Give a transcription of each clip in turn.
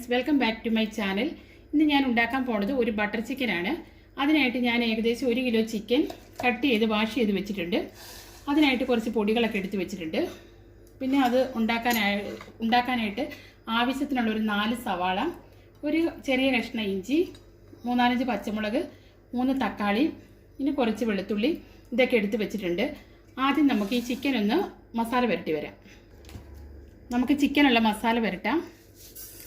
Friends, welcome back to my channel. ഇന്ന് ഞാൻ ഉണ്ടാക്കാൻ പോണത് ഒരു ബട്ടർ ചിക്കനാണ്. അതിനായിട്ട് ഞാൻ ഏകദേശം 1 കിലോ ചിക്കൻ കട്ട് ചെയ്ത് വാഷ് ചെയ്ത് വെച്ചിട്ടുണ്ട്. അതിനായിട്ട് കുറച്ച് പൊടികളൊക്കെ എടുത്ത് വെച്ചിട്ടുണ്ട്. പിന്നെ അത് ഉണ്ടാക്കാനായിട്ട് ആവശ്യത്തിനുള്ള ഒരു 4 സവാള, ഒരു ചെറിയ കഷ്ണം ഇഞ്ചി, 3-4 പച്ചമുളക്, 3 തക്കാളി, പിന്നെ കുറച്ച് വെളുത്തുള്ളി, ഇതൊക്കെ എടുത്ത് വെച്ചിട്ടുണ്ട്. ആദ്യം നമുക്ക് ഈ ചിക്കൻ ഒന്ന് മസാല പുരട്ടി വരാം. നമുക്ക് ചിക്കനുള്ള മസാല പുരട്ടാം.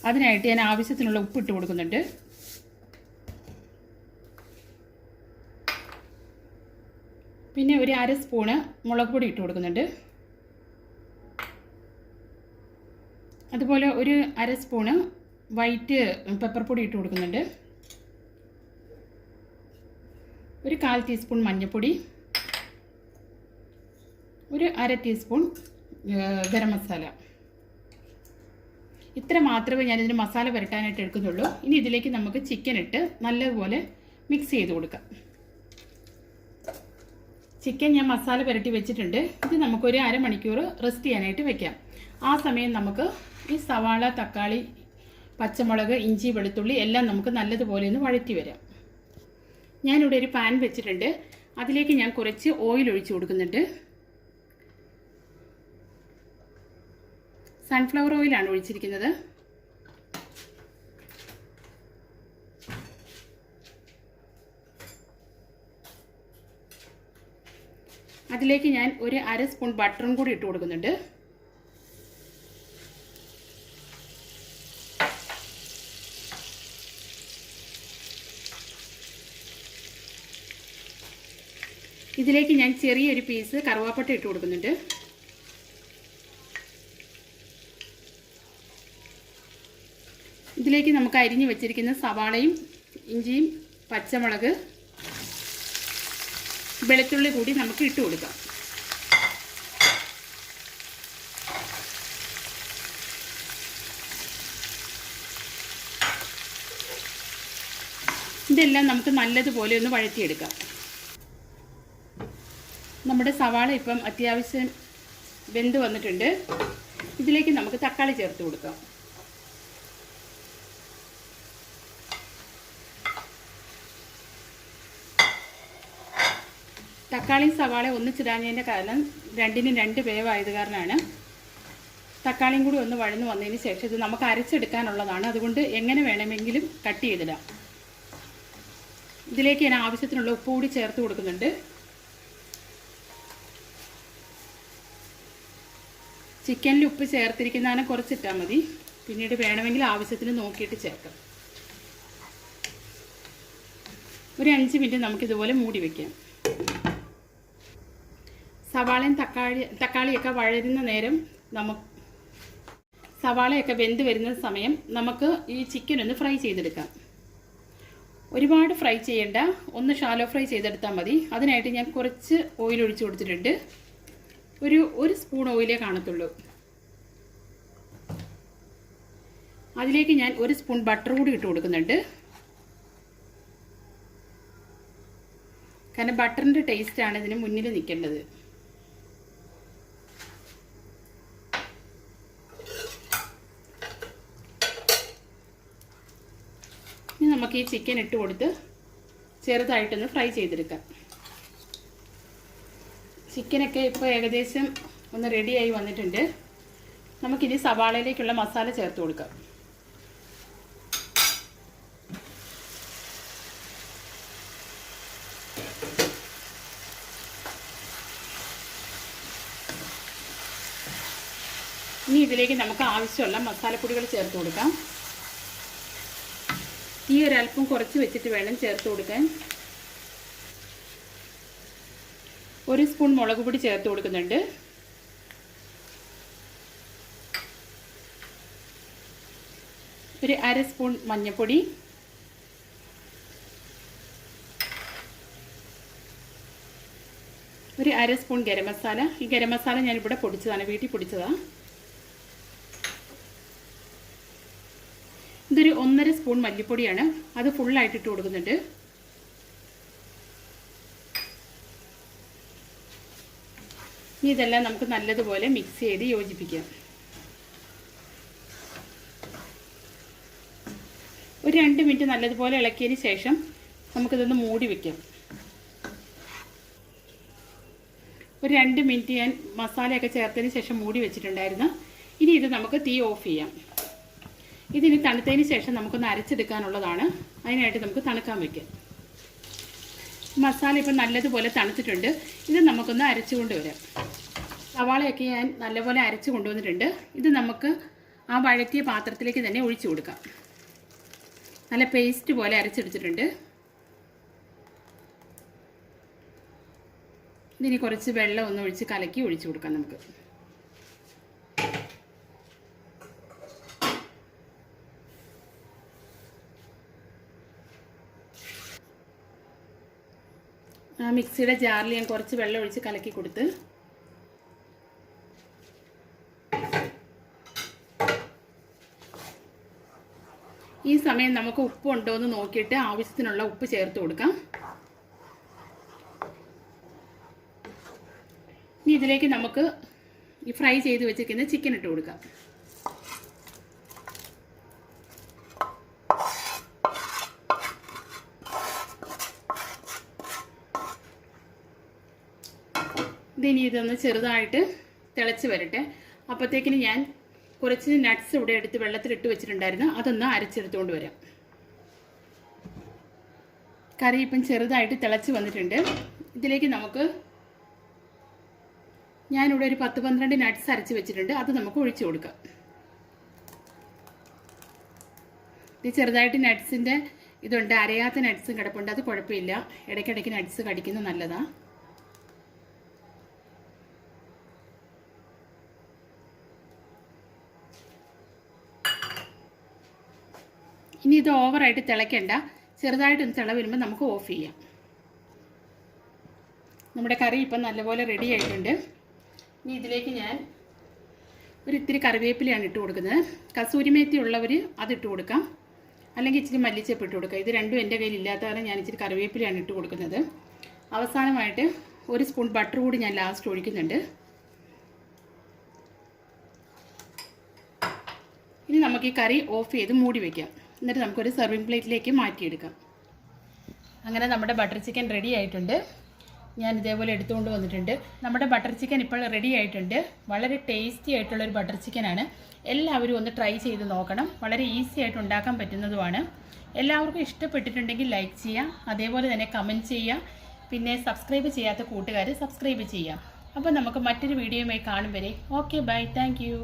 അതിനായിട്ട് ഞാൻ ആവശ്യത്തിനുള്ള ഉപ്പ് ഇട്ട് കൊടുക്കുന്നുണ്ട്. പിന്നെ ഒരു 1/2 സ്പൂണ് മുളക് പൊടി ഇട്ട് കൊടുക്കുന്നുണ്ട്. അതുപോലെ ഒരു 1/2 സ്പൂണ് വൈറ്റ് പെപ്പർ പൊടി ഇട്ട് കൊടുക്കുന്നുണ്ട്. ഒരു 1/4 ടീസ്പൂൺ മഞ്ഞൾപ്പൊടി, ഒരു 1/2 ടീസ്പൂൺ ഗരം മസാല. ഇത്ര മാത്രമേ ഞാനിതിന് മസാല പുരട്ടാനായിട്ട് എടുക്കുന്നുള്ളൂ. ഇനി ഇതിലേക്ക് നമുക്ക് ചിക്കൻ ഇട്ട് നല്ലതുപോലെ മിക്സ് ചെയ്ത് കൊടുക്കാം. ചിക്കൻ ഞാൻ മസാല പുരട്ടി വെച്ചിട്ടുണ്ട്. ഇത് നമുക്കൊരു 1/2 മണിക്കൂർ റെസ്റ്റ് ചെയ്യാനായിട്ട് വെക്കാം. ആ സമയം നമുക്ക് ഈ സവാള, തക്കാളി, പച്ചമുളക്, ഇഞ്ചി, വെളുത്തുള്ളി എല്ലാം നമുക്ക് നല്ലതുപോലെ ഒന്ന് വഴറ്റി വരാം. ഞാനിവിടെ ഒരു പാൻ വെച്ചിട്ടുണ്ട്. അതിലേക്ക് ഞാൻ കുറച്ച് ഓയിൽ ഒഴിച്ചു കൊടുക്കുന്നുണ്ട്. സൺഫ്ലവർ ഓയിലാണ് ഒഴിച്ചിരിക്കുന്നത്. അതിലേക്ക് ഞാൻ ഒരു 1/2 സ്പൂൺ ബട്ടറും കൂടി ഇട്ട് കൊടുക്കുന്നുണ്ട്. ഇതിലേക്ക് ഞാൻ ചെറിയൊരു പീസ് കറുവാപ്പട്ട ഇട്ട് കൊടുക്കുന്നുണ്ട്. ഇതിലേക്ക് നമുക്ക് അരിഞ്ഞു വെച്ചിരിക്കുന്ന സവാളയും ഇഞ്ചിയും പച്ചമുളക്, വെളുത്തുള്ളി കൂടി നമുക്ക് ഇട്ട് കൊടുക്കാം. ഇതെല്ലാം നമുക്ക് നല്ലതുപോലെ ഒന്ന് വഴറ്റിയെടുക്കാം. നമ്മുടെ സവാള ഇപ്പം അത്യാവശ്യം വെന്ത് വന്നിട്ടുണ്ട്. ഇതിലേക്ക് നമുക്ക് തക്കാളി ചേർത്ത് കൊടുക്കാം. തക്കാളിയും സവാള ഒന്നിച്ചിടാഞ്ഞതിൻ്റെ കാരണം രണ്ടിനും 2 വേവായത് കാരണമാണ്. തക്കാളിയും കൂടി ഒന്ന് വഴന്ന് വന്നതിന് ശേഷം ഇത് നമുക്ക് അരച്ചെടുക്കാനുള്ളതാണ്. അതുകൊണ്ട് എങ്ങനെ വേണമെങ്കിലും കട്ട് ചെയ്തിടാം. ഇതിലേക്ക് ഞാൻ ആവശ്യത്തിനുള്ള ഉപ്പ് കൂടി ചേർത്ത് കൊടുക്കുന്നുണ്ട്. ചിക്കനിൽ ഉപ്പ് ചേർത്തിരിക്കുന്നതിനെ കുറച്ചിട്ടാൽ മതി. പിന്നീട് വേണമെങ്കിൽ ആവശ്യത്തിന് നോക്കിയിട്ട് ചേർക്കാം. ഒരു 5 മിനിറ്റ് നമുക്കിതുപോലെ മൂടി വയ്ക്കാം. സവാളയും തക്കാളിയൊക്കെ വഴരുന്ന നേരം സവാളയൊക്കെ വെന്ത് വരുന്ന സമയം നമുക്ക് ഈ ചിക്കൻ ഒന്ന് ഫ്രൈ ചെയ്തെടുക്കാം. ഒരുപാട് ഫ്രൈ ചെയ്യേണ്ട, ഒന്ന് ഷാലോ ഫ്രൈ ചെയ്തെടുത്താൽ മതി. അതിനായിട്ട് ഞാൻ കുറച്ച് ഓയിൽ ഒഴിച്ചു കൊടുത്തിട്ടുണ്ട്. ഒരു സ്പൂൺ ഓയിലേ കാണത്തുള്ളൂ. അതിലേക്ക് ഞാൻ 1 സ്പൂൺ ബട്ടർ കൂടി ഇട്ട് കൊടുക്കുന്നുണ്ട്. കാരണം ബട്ടറിൻ്റെ ടേസ്റ്റാണ് ഇതിന് മുന്നിൽ നിൽക്കേണ്ടത്. ഇനി നമുക്ക് ഈ ചിക്കൻ ഇട്ട് കൊടുത്ത് ചെറുതായിട്ടൊന്ന് ഫ്രൈ ചെയ്തെടുക്കാം. ചിക്കനൊക്കെ ഇപ്പോൾ ഏകദേശം ഒന്ന് റെഡിയായി വന്നിട്ടുണ്ട്. നമുക്കിനി സവാളയിലേക്കുള്ള മസാല ചേർത്ത് കൊടുക്കാം. ഇനി ഇതിലേക്ക് നമുക്ക് ആവശ്യമുള്ള മസാലപ്പൊടികൾ ചേർത്ത് കൊടുക്കാം. ഈ ഒരല്പം കുറച്ച് വെച്ചിട്ട് വേണം ചേർത്ത് കൊടുക്കാൻ. 1 സ്പൂൺ മുളക് പൊടി ചേർത്ത് കൊടുക്കുന്നുണ്ട്. ഒരു 1/2 സ്പൂൺ മഞ്ഞൾപ്പൊടി, ഒരു 1/2 സ്പൂൺ ഗരം മസാല. ഈ ഗരം മസാല ഞാനിവിടെ പൊടിച്ചതാണ്, വീട്ടിൽ പൊടിച്ചതാണ്. ഇതൊരു 1.5 സ്പൂൺ മല്ലിപ്പൊടിയാണ്. അത് ഫുള്ളായിട്ട് ഇട്ട് കൊടുക്കുന്നുണ്ട്. ഇതെല്ലാം നമുക്ക് നല്ലതുപോലെ മിക്സ് ചെയ്ത് യോജിപ്പിക്കാം. മിനിറ്റ് നല്ലതുപോലെ ഇളക്കിയതിന് ശേഷം നമുക്കിതൊന്ന് മൂടി വയ്ക്കാം. ഒരു 2 മിനിറ്റ് ഞാൻ മസാലയൊക്കെ ചേർത്തതിന് ശേഷം മൂടി വെച്ചിട്ടുണ്ടായിരുന്നു. ഇനി ഇത് നമുക്ക് തീ ഓഫ് ചെയ്യാം. ഇതിന് തണുത്തതിന് ശേഷം നമുക്കൊന്ന് അരച്ചെടുക്കാനുള്ളതാണ്. അതിനായിട്ട് നമുക്ക് തണുക്കാൻ വയ്ക്കാം. മസാല ഇപ്പം നല്ലതുപോലെ തണുത്തിട്ടുണ്ട്. ഇത് നമുക്കൊന്ന് അരച്ചു കൊണ്ടുവരാം. സവാളയൊക്കെ ഞാൻ നല്ലപോലെ അരച്ച് കൊണ്ടുവന്നിട്ടുണ്ട്. ഇത് നമുക്ക് ആ വഴറ്റിയ പാത്രത്തിലേക്ക് തന്നെ ഒഴിച്ചു കൊടുക്കാം. നല്ല പേസ്റ്റ് പോലെ അരച്ചെടുത്തിട്ടുണ്ട്. ഇതിന് കുറച്ച് വെള്ളം ഒന്ന് ഒഴിച്ച് കലക്കി ഒഴിച്ചു കൊടുക്കാം നമുക്ക്. ആ മിക്സിയുടെ ജാറിൽ ഞാൻ കുറച്ച് വെള്ളം ഒഴിച്ച് കലക്കി കൊടുത്ത് ഈ സമയം നമുക്ക് ഉപ്പ് ഉണ്ടോ എന്ന് നോക്കിയിട്ട് ആവശ്യത്തിനുള്ള ഉപ്പ് ചേർത്ത് കൊടുക്കാം. ഇനി ഇതിലേക്ക് നമുക്ക് ഈ ഫ്രൈ ചെയ്ത് വെച്ചിരിക്കുന്ന ചിക്കൻ ഇട്ട് കൊടുക്കാം. ഇതിനി ഇതൊന്ന് ചെറുതായിട്ട് തിളച്ച് വരട്ടെ. അപ്പോഴത്തേക്കിന് ഞാൻ കുറച്ച് നട്ട്സ് ഇവിടെ എടുത്ത് വെള്ളത്തിലിട്ട് വെച്ചിട്ടുണ്ടായിരുന്നു. അതൊന്ന് അരച്ചെടുത്തുകൊണ്ട് വരാം. കറി ഇപ്പം ചെറുതായിട്ട് തിളച്ച് വന്നിട്ടുണ്ട്. ഇതിലേക്ക് നമുക്ക് ഞാനിവിടെ ഒരു 10-12 നട്ട്സ് അരച്ച് വെച്ചിട്ടുണ്ട്. അത് നമുക്ക് ഒഴിച്ചു കൊടുക്കാം. ഇത് ചെറുതായിട്ട് നട്ട്സിൻ്റെ ഇതുണ്ട്, അരയാത്ത നട്ട്സും കിടപ്പുണ്ട്. അത് കുഴപ്പമില്ല, ഇടയ്ക്കിടയ്ക്ക് നട്ട്സ് കടിക്കുന്നത് നല്ലതാണ്. ഇനി ഇത് ഓവറായിട്ട് തിളയ്ക്കണ്ട. ചെറുതായിട്ടൊന്ന് തിള വരുമ്പോൾ നമുക്ക് ഓഫ് ചെയ്യാം. നമ്മുടെ കറി ഇപ്പം നല്ലപോലെ റെഡി ആയിട്ടുണ്ട്. ഇനി ഇതിലേക്ക് ഞാൻ ഇത്തിരി കറിവേപ്പിലയാണ് ഇട്ട് കൊടുക്കുന്നത്. കസൂരിമേത്തി ഉള്ളവർ അതിട്ട് കൊടുക്കാം, അല്ലെങ്കിൽ ഇച്ചിരി മല്ലിച്ചപ്പ് ഇട്ട് കൊടുക്കാം. ഇത് രണ്ടും എൻ്റെ കയ്യിൽ ഇല്ലാത്ത കാരണം ഞാൻ ഇച്ചിരി കറിവേപ്പിലയാണ് ഇട്ട് കൊടുക്കുന്നത്. അവസാനമായിട്ട് 1 സ്പൂൺ ബട്ടർ കൂടി ഞാൻ ലാസ്റ്റ് ഒഴിക്കുന്നുണ്ട്. ഇനി നമുക്ക് ഈ കറി ഓഫ് ചെയ്ത് മൂടി വയ്ക്കാം. എന്നിട്ട് നമുക്കൊരു സെർവിങ് പ്ലേറ്റിലേക്ക് മാറ്റിയെടുക്കാം. അങ്ങനെ നമ്മുടെ ബട്ടർ ചിക്കൻ റെഡി ആയിട്ടുണ്ട്. ഞാൻ ഇതേപോലെ എടുത്തുകൊണ്ട് വന്നിട്ടുണ്ട്. നമ്മുടെ ബട്ടർ ചിക്കൻ ഇപ്പോൾ റെഡി ആയിട്ടുണ്ട്. വളരെ ടേസ്റ്റി ആയിട്ടുള്ളൊരു ബട്ടർ ചിക്കനാണ്. എല്ലാവരും ഒന്ന് ട്രൈ ചെയ്ത് നോക്കണം. വളരെ ഈസി ആയിട്ട് ഉണ്ടാക്കാൻ പറ്റുന്നതുമാണ്. എല്ലാവർക്കും ഇഷ്ടപ്പെട്ടിട്ടുണ്ടെങ്കിൽ ലൈക്ക് ചെയ്യാം, അതേപോലെ തന്നെ കമൻറ്റ് ചെയ്യാം. പിന്നെ സബ്സ്ക്രൈബ് ചെയ്യാത്ത കൂട്ടുകാർ സബ്സ്ക്രൈബ് ചെയ്യാം. അപ്പോൾ നമുക്ക് മറ്റൊരു വീഡിയോയുമായി കാണും വരെ ഓക്കെ ബൈ, താങ്ക് യു.